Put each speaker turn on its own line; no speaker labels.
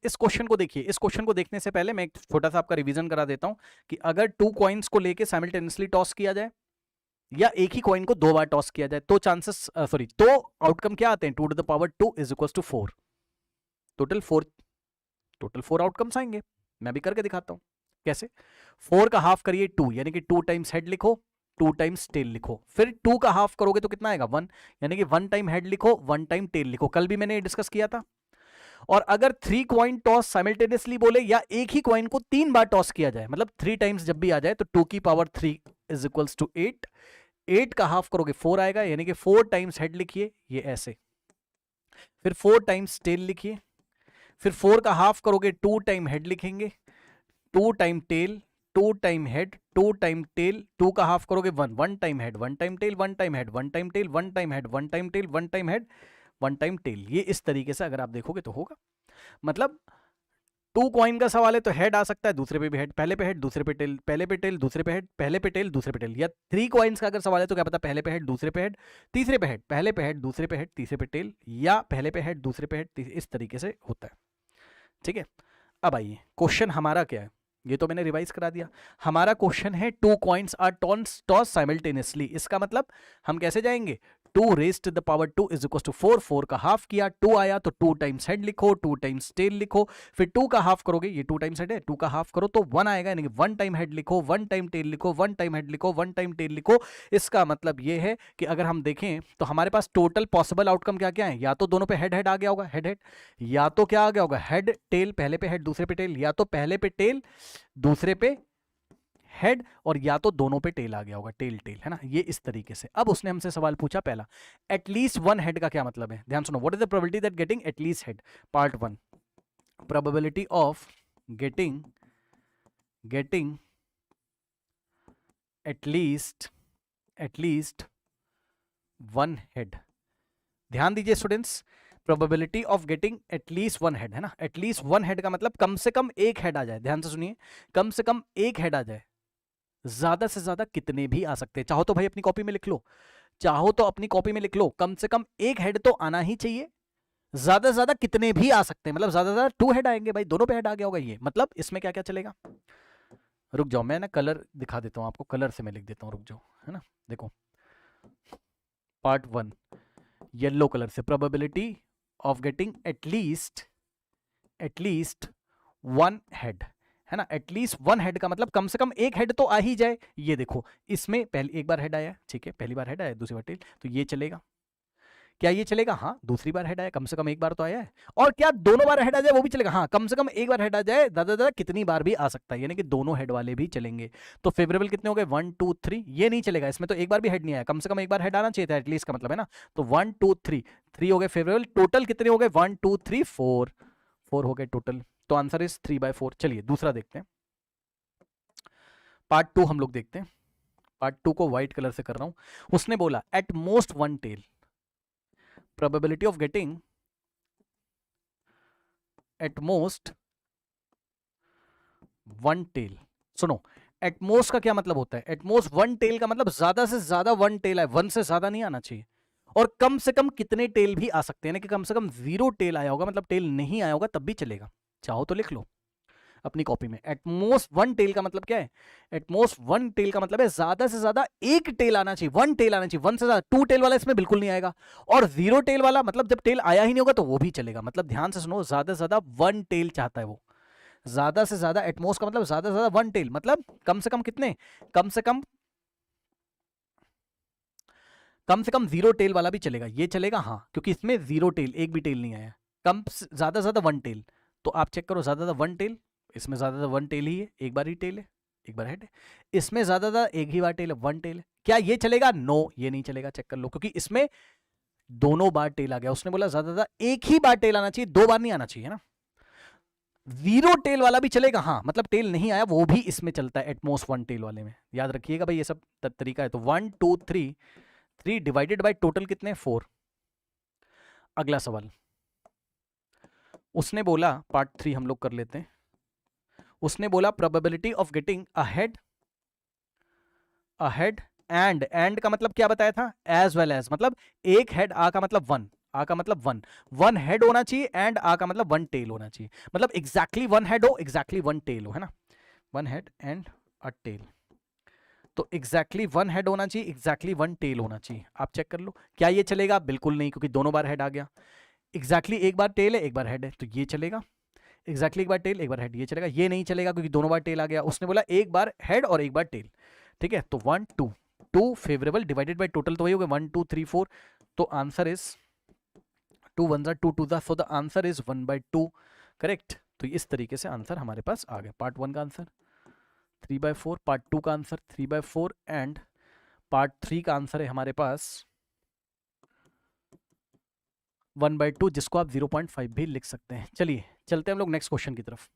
इस क्वेश्चन को देखिए, इस क्वेश्चन को देखने से पहले मैं एक छोटा सा आपका रिवीजन करा देता हूं कि अगर 2 कॉइन्स को लेके साइमल्टेनियसली टॉस किया जाए या एक ही कॉइन को 2 बार टॉस किया जाए तो चांसेस तो आउटकम क्या आते हैं, 2 to the power 2 is equal to 4। Total 4 outcomes आएंगे। मैं भी करके दिखाता हूं कैसे। 4 का हाफ करिए 2, यानी कि 2 टाइम्स हेड लिखो, 2 टाइम्स टेल लिखो। फिर 2 का हाफ करोगे तो कितना आएगा 1, यानी कि 1 टाइम हेड लिखो, 1 टाइम टेल लिखो। कल भी मैंने डिस्कस किया था। और अगर 3 कॉइन टॉस साइमल्टेनियसली बोले या एक ही कॉइन को 3 बार टॉस किया जाए, मतलब 3 टाइम्स जब भी आ जाए, तो 2 की पावर 3 इज इक्वल्स टू 8। 8 का हाफ करोगे 4 आएगा, यानी कि 4 टाइम्स हेड लिखिए ये ऐसे, फिर 4 टाइम्स टेल लिखिए, फिर 4 का हाफ करोगे 2 टाइम हेड लिखेंगे, 2 time tail, 2 time head, 2 time tail, 2 का हाफ करोगे 1, 1 time head, 1 time tail, 1 time head, 1 time tail, 1 time head, 1 time tail, 1 time head, 1 time tail. ये इस तरीके से अगर आप देखोगे तो होगा। मतलब 2 कॉइन का सवाल है तो हेड आ सकता है, दूसरे पे भी हेड, पहले पे हेड दूसरे पे टेल, पहले पे टेल दूसरे पे हेड, पहले पे टेल दूसरे पे टेल। या 3 कॉइन्स का अगर सवाल है तो क्या पता पहले पे हेड दूसरे पे हेड तीसरे पे हेड, पहले पे हेड दूसरे पे हेड तीसरे पे टेल, या पहले पे हेड दूसरे पे हेड, इस तरीके से होता है। ठीक है, अब आइए क्वेश्चन हमारा क्या है, ये तो मैंने रिवाइज करा दिया। हमारा क्वेश्चन है 2 कॉइन्स आर टॉस साइमल्टेनियसली। इसका मतलब हम कैसे जाएंगे, 2 raised to the power 2 is equal to 4। 4 का हाफ किया, 2 आया तो 2 टाइम्स हेड लिखो, 2 टाइम्स टेल लिखो, फिर 2 का हाफ करोगे, ये 2 टाइम्स हेड है, 2 का हाफ करो तो 1 आएगा, यानी कि 1 टाइम हेड लिखो, 1 टाइम टेल लिखो, 1 टाइम हेड लिखो, 1 टाइम टेल लिखो। इसका मतलब ये है कि अगर हम देखें तो हमारे पास टोटल पॉसिबल आउटकम क्या क्या है, या तो दोनों पे हेड हेड आ गया होगा, हेड हेड, या तो क्या आ गया होगा हेड टेल, पहले पे हेड दूसरे पे टेल, या तो पहले पे टेल दूसरे पे हेड, और या तो दोनों पे टेल आ गया होगा, टेल टेल, है ना। ये इस तरीके से। अब उसने हमसे सवाल पूछा पहला, एटलीस्ट 1 हेड का क्या मतलब है, ध्यान सुनो। What is the probability that getting at least head, part 1, probability of getting at least 1 head. ध्यान दीजिए students, probability of getting at least 1 head, है ना। एटलीस्ट 1 हेड का मतलब कम से कम एक हेड आ जाए। ध्यान से सुनिए, कम से कम एक हेड आ जाए। ज्यादा से ज्यादा कितने भी आ सकते हैं, चाहो तो भाई अपनी कॉपी में लिख लो, चाहो तो अपनी कॉपी में लिख लो, कम से कम एक हेड तो आना ही चाहिए। ज्यादा से ज्यादा कितने भी आ सकते हैं, मतलब ज्यादा से ज्यादा 2 हेड आएंगे भाई, दोनों पे हेड आ गया होगा। ये मतलब इसमें क्या क्या चलेगा, रुक जाओ मैं ना कलर दिखा देता हूं आपको, कलर से मैं लिख देता हूं, रुक जाओ, है ना। देखो पार्ट 1 येलो कलर से, probability of getting at least 1 head, है ना। एटलीस्ट 1 हेड का मतलब कम से कम एक हेड तो आ ही जाए। ये देखो इसमें पहले एक बार हेड आया, ठीक है, पहली बार हेड आया, दूसरी बार टेल, तो ये चलेगा। क्या ये चलेगा, हाँ। दूसरी बार हेड आया, कम से कम एक बार तो आया है। और क्या दोनों बार हेड आ जाए वो भी चलेगा, हाँ। कम से कम एक बार हेड आ जाए, ज्यादा ज्यादा कितनी बार भी आ सकता है, यानी कि दोनों हेड वाले भी चलेंगे। तो फेवरेबल कितने हो गए, 1 2 3। ये नहीं चलेगा, इसमें तो एक बार भी हेड नहीं आया, कम से कम एक बार हेड आना चाहिए था एटलीस्ट का मतलब, है ना। तो 1 2 3, 3 हो गए फेवरेबल। टोटल कितने हो गए, 1 2 3 4, 4 हो गए टोटल। तो आंसर इज 3/4। चलिए दूसरा देखते हैं, पार्ट 2 हम लोग देखते हैं। पार्ट 2 को व्हाइट कलर से कर रहा हूं। उसने बोला at most 1 tail, probability of getting at most 1 tail. सुनो, एटमोस्ट का क्या मतलब होता है, एटमोस्ट 1 टेल का मतलब ज्यादा से ज्यादा 1 टेल है, 1 से ज्यादा नहीं आना चाहिए। और कम से कम कितने टेल भी आ सकते हैं, ना कि कम से कम 0 टेल आया होगा, मतलब टेल नहीं आया होगा तब भी चलेगा। चाहो तो लिख लो अपनी कॉपी में, एटमोस्ट 1 टेल का मतलब क्या है, एटमोस्ट 1 टेल का मतलब है ज्यादा से ज्यादा एक टेल आना चाहिए, 1 टेल आना चाहिए। 1 से ज्यादा 2 टेल वाला इसमें बिल्कुल नहीं आएगा, और 0 टेल वाला मतलब जब टेल आया ही नहीं होगा तो वो भी चलेगा। मतलब ध्यान से सुनो, ज्यादा से ज्यादा 1 टेल चाहता है वो, ज्यादा से ज्यादा। एटमोस्ट का मतलब ज्यादा से ज्यादा 1 टेल, मतलब कम से कम कितने, कम से कम 0 टेल वाला भी चलेगा, ये चलेगा, हाँ, क्योंकि इसमें 0 टेल, एक भी टेल नहीं आया। कम ज्यादा से ज्यादा 1 टेल, तो आप चेक करो, ज्यादा ज्यादा 1 टेल, इसमें ज्यादा ज्यादा 1 टेल ही है, एक बार ही टेल है, एक बार हेड है। इसमें ज्यादा ज्यादा एक ही बार टेल है, 1 टेल है। क्या ये चलेगा, नो ये नहीं चलेगा, चेक कर लो, क्योंकि इसमें दोनों बार टेल आ गया। उसने बोला ज्यादा ज्यादा एक ही बार टेल आना चाहिए, 2 बार नहीं आना चाहिए ना। 0 टेल वाला भी चलेगा, हाँ, मतलब टेल नहीं आया वो भी इसमें चलता है, एटमोस्ट 1 टेल वाले में। याद रखिएगा भाई, ये सब तरीका है। तो 1 2 3, 3 डिवाइडेड बाय टोटल कितने, 4। अगला सवाल उसने बोला, पार्ट 3 हम लोग कर लेते हैं। उसने बोला probability of getting ahead and का मतलब क्या बताया था, एज वेल एज, मतलब एक हेड आ का मतलब 1, आ का मतलब वन हेड होना चाहिए एंड आ का मतलब वन टेल होना चाहिए, मतलब एग्जैक्टली वन हेड हो एग्जैक्टली वन टेल हो, है ना, one head and a tail. तो एग्जैक्टली वन हेड होना चाहिए, एग्जैक्टली वन टेल होना चाहिए। आप चेक कर लो क्या ये चलेगा, बिल्कुल नहीं, क्योंकि दोनों बार हेड आ गया। एग्जैक्टली एक बार टेल है एक बार हेड है तो ये चलेगा, एग्जैक्टली एक बार टेल एक बार हेड ये चलेगा, ये नहीं चलेगा क्योंकि दोनों बार टेल आ गया। उसने बोला एक बार हेड और एक बार टेल, ठीक है। तो 1 2 2 फेवरेबल डिवाइडेड बाय टोटल तो वही हो गया 1 2 3 4, तो आंसर इज 2 1 जा 2 2 जा, so the answer is 1/2, correct. तो इस तरीके से आंसर हमारे पास आ गया। पार्ट 1 का आंसर 3/4, पार्ट 2 का आंसर 3/4 एंड पार्ट 3 का आंसर है हमारे पास 1/2, जिसको आप 0.5 भी लिख सकते हैं। चलिए चलते हैं हम लोग नेक्स्ट क्वेश्चन की तरफ।